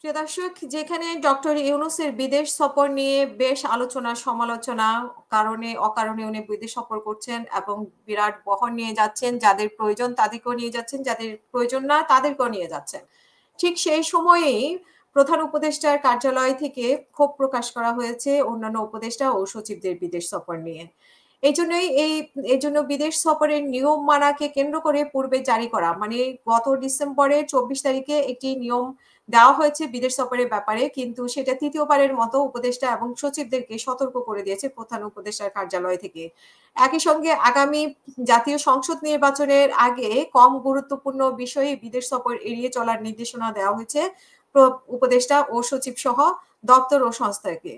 প্রিয় দর্শক, যেখানে ডক্টর ইউনূসের বিদেশ সফর নিয়ে বেশ আলোচনা সমালোচনা, কারণে অকারণে উনি বিদেশ সফর করছেন এবং বিরাট বহর নিয়ে যাচ্ছেন, যাদের প্রয়োজন তাদেরকেও নিয়ে যাচ্ছেন, যাদের প্রয়োজন না তাদেরকেও নিয়ে যাচ্ছেন। ঠিক সেই সময়েই প্রধান উপদেষ্টার কার্যালয় থেকে ক্ষোভ প্রকাশ করা হয়েছে অন্যান্য উপদেষ্টা ও সচিবদের বিদেশ সফর নিয়ে। এইজন্য বিদেশ সফরের নিয়ম মানাকে কেন্দ্র করে পূর্বে জারি করা, মানে গত ডিসেম্বরের ২৪ তারিখে একটি নিয়ম দেওয়া হয়েছে বিদেশ সফরের ব্যাপারে, কিন্তু সেটা তৃতীয়বারের মতো উপদেষ্টা এবং সচিবদেরকে সতর্ক করে দিয়েছে প্রধান উপদেষ্টার কার্যালয় থেকে। একই সঙ্গে আগামী জাতীয় সংসদ নির্বাচনের আগে কম গুরুত্বপূর্ণ বিষয়ে বিদেশ সফর এড়িয়ে চলার নির্দেশনা দেওয়া হয়েছে উপদেষ্টা ও সচিব সহ দপ্তর ও সংস্থাকে।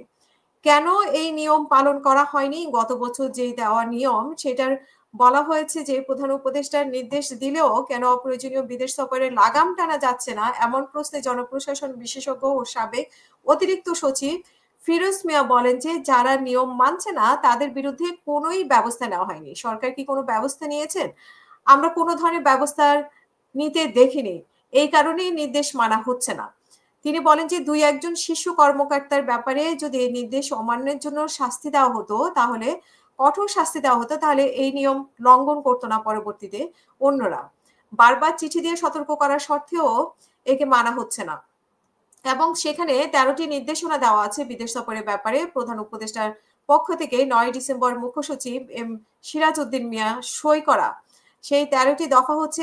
কেন এই নিয়ম পালন করা হয়নি? গত বছর যেই দেওয়া নিয়ম, সেটার বলা হয়েছে যে প্রধান উপদেষ্টার নির্দেশ দিলেও কেন অপ্রয়োজনীয় বিদেশ সফরে লাগাম টানা যাচ্ছে না, এমন প্রশ্নে জনপ্রশাসন বিশেষজ্ঞ ও সাবেক অতিরিক্ত সচিব ফিরোজ মিয়া বলেন যে যারা নিয়ম মানছে না তাদের বিরুদ্ধে কোনোই ব্যবস্থা নেওয়া হয়নি। সরকার কি কোনো ব্যবস্থা নিয়েছেন? আমরা কোনো ধরনের ব্যবস্থা নিতে দেখিনি, এই কারণেই নির্দেশ মানা হচ্ছে না। তিনি বলেন যে ২-১ জন শীর্ষ কর্মকর্তার ব্যাপারে যদি এই নির্দেশ অমান্যের জন্য শাস্তি দেওয়া হতো, তাহলে কঠোর শাস্তি দেওয়া হতো, তাহলে এই নিয়ম লঙ্ঘন করতো না পরবর্তীতে অন্যরা। বারবার চিঠি দিয়ে সতর্ক করার সত্ত্বেও একে মানা হচ্ছে না এবং সেখানে ১৩টি নির্দেশনা দেওয়া আছে বিদেশ সফরের ব্যাপারে। প্রধান উপদেষ্টার পক্ষ থেকে ৯ ডিসেম্বর মুখ্য সচিব সিরাজ উদ্দিন মিয়া সই করা সেই ১৩টি দফা হচ্ছে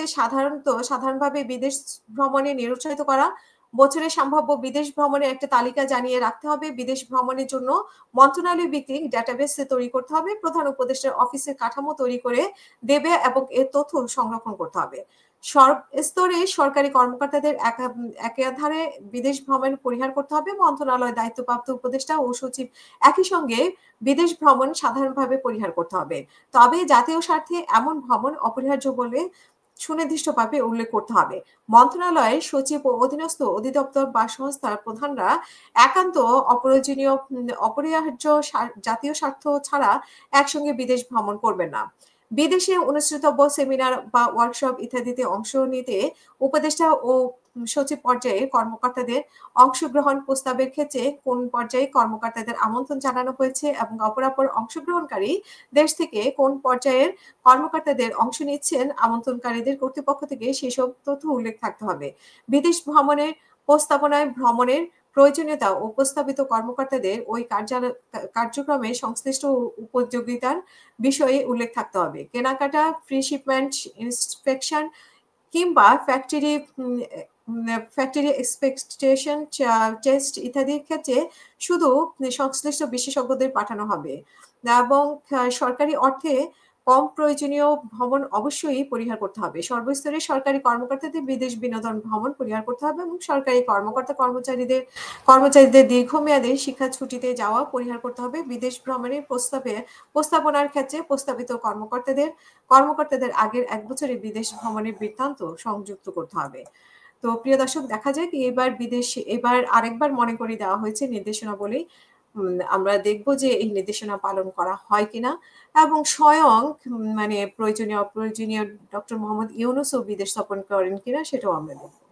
সাধারণভাবে বিদেশ ভ্রমণে নিরুৎসাহিত করা, বছরে সম্ভাব্য বিদেশ ভ্রমণের একটা তালিকা জানিয়ে রাখতে হবে, বিদেশ ভ্রমণের জন্য মন্ত্রণালয় ভিত্তিক ডেটাবেস তৈরি করতে হবে, প্রধান উপদেষ্টার অফিসের কাঠামো তৈরি করে দেবে এবং এর তথ্য সংরক্ষণ করতে হবে। সর্বস্তরে সরকারি কর্মকর্তাদের একাধারে বিদেশ ভ্রমণ পরিহার করতে হবে। মন্ত্রণালয়ের দায়িত্বপ্রাপ্ত উপদেষ্টা ও সচিব একই সঙ্গে বিদেশ ভ্রমণ সাধারণভাবে পরিহার করতে হবে। তবে জাতীয় স্বার্থে এমন ভ্রমণ অপরিহার্য বলে সুনির্দিষ্টভাবে উল্লেখ করতে হবে। মন্ত্রণালয়ের সচিব ও অধীনস্থ অধিদপ্তর বা সংস্থার প্রধানরা একান্ত অপরিহার্য জাতীয় স্বার্থ ছাড়া একসঙ্গে বিদেশ ভ্রমণ করবেন না। বিদেশে অনুষ্ঠিতব্য সেমিনার বা ওয়ার্কশপ ইত্যাদিতে অংশ নিতে উপদেষ্টা ও সচিব পর্যায়ে কর্মকর্তাদের অংশগ্রহণ প্রস্তাবের ক্ষেত্রে কোন পর্যায়ে কর্মকর্তাদের আমন্ত্রণ জানানো হয়েছে এবং অপরাপর অংশগ্রহণকারী দেশ থেকে কোন পর্যায়ের কর্মকর্তাদের অংশ নিচ্ছেন আমন্ত্রণকারীদের কর্তৃপক্ষ থেকে সেসব তথ্য উল্লেখ থাকতে হবে। বিদেশ ভ্রমণের প্রস্তাবনায় ভ্রমণের প্রয়োজনীয়তা ও প্রস্তাবিত কর্মকর্তাদের ওই কার্যক্রমে সংশ্লিষ্ট উপযোগিতার বিষয়ে উল্লেখ থাকতে হবে। কেনাকাটা, ফ্রি শিপমেন্ট, ইন্সপেকশন কিংবা ফ্যাক্টরি এক্সপেকটেশন টেস্ট ইত্যাদির ক্ষেত্রে শুধু সংশ্লিষ্ট বিশেষজ্ঞদের পাঠানো হবে এবং সরকারি অর্থে কম প্রয়োজনীয় ভ্রমণ অবশ্যই পরিহার করতে হবে। সর্বস্তরে সরকারি কর্মকর্তাদের বিদেশ বিনোদন ভ্রমণ পরিহার করতে হবে এবং সরকারি কর্মচারীদের দীর্ঘমেয়াদী শিক্ষা ছুটিতে যাওয়া পরিহার করতে হবে। বিদেশ ভ্রমণের প্রস্তাবনার ক্ষেত্রে প্রস্তাবিত কর্মকর্তাদের আগের ১ বছরের বিদেশ ভ্রমণের বৃত্তান্ত সংযুক্ত করতে হবে। তো প্রিয় দর্শক, দেখা যাক এবার আরেকবার মনে করিয়ে দেওয়া হয়েছে নির্দেশনা বলেই। আমরা দেখব যে এই নির্দেশনা পালন করা হয় কিনা এবং স্বয়ং মানে প্রয়োজনীয় অপ্রয়োজনীয় ডক্টর মোহাম্মদ ইউনূসও বিদেশ সফর করেন কিনা, সেটাও আমরা দেখব।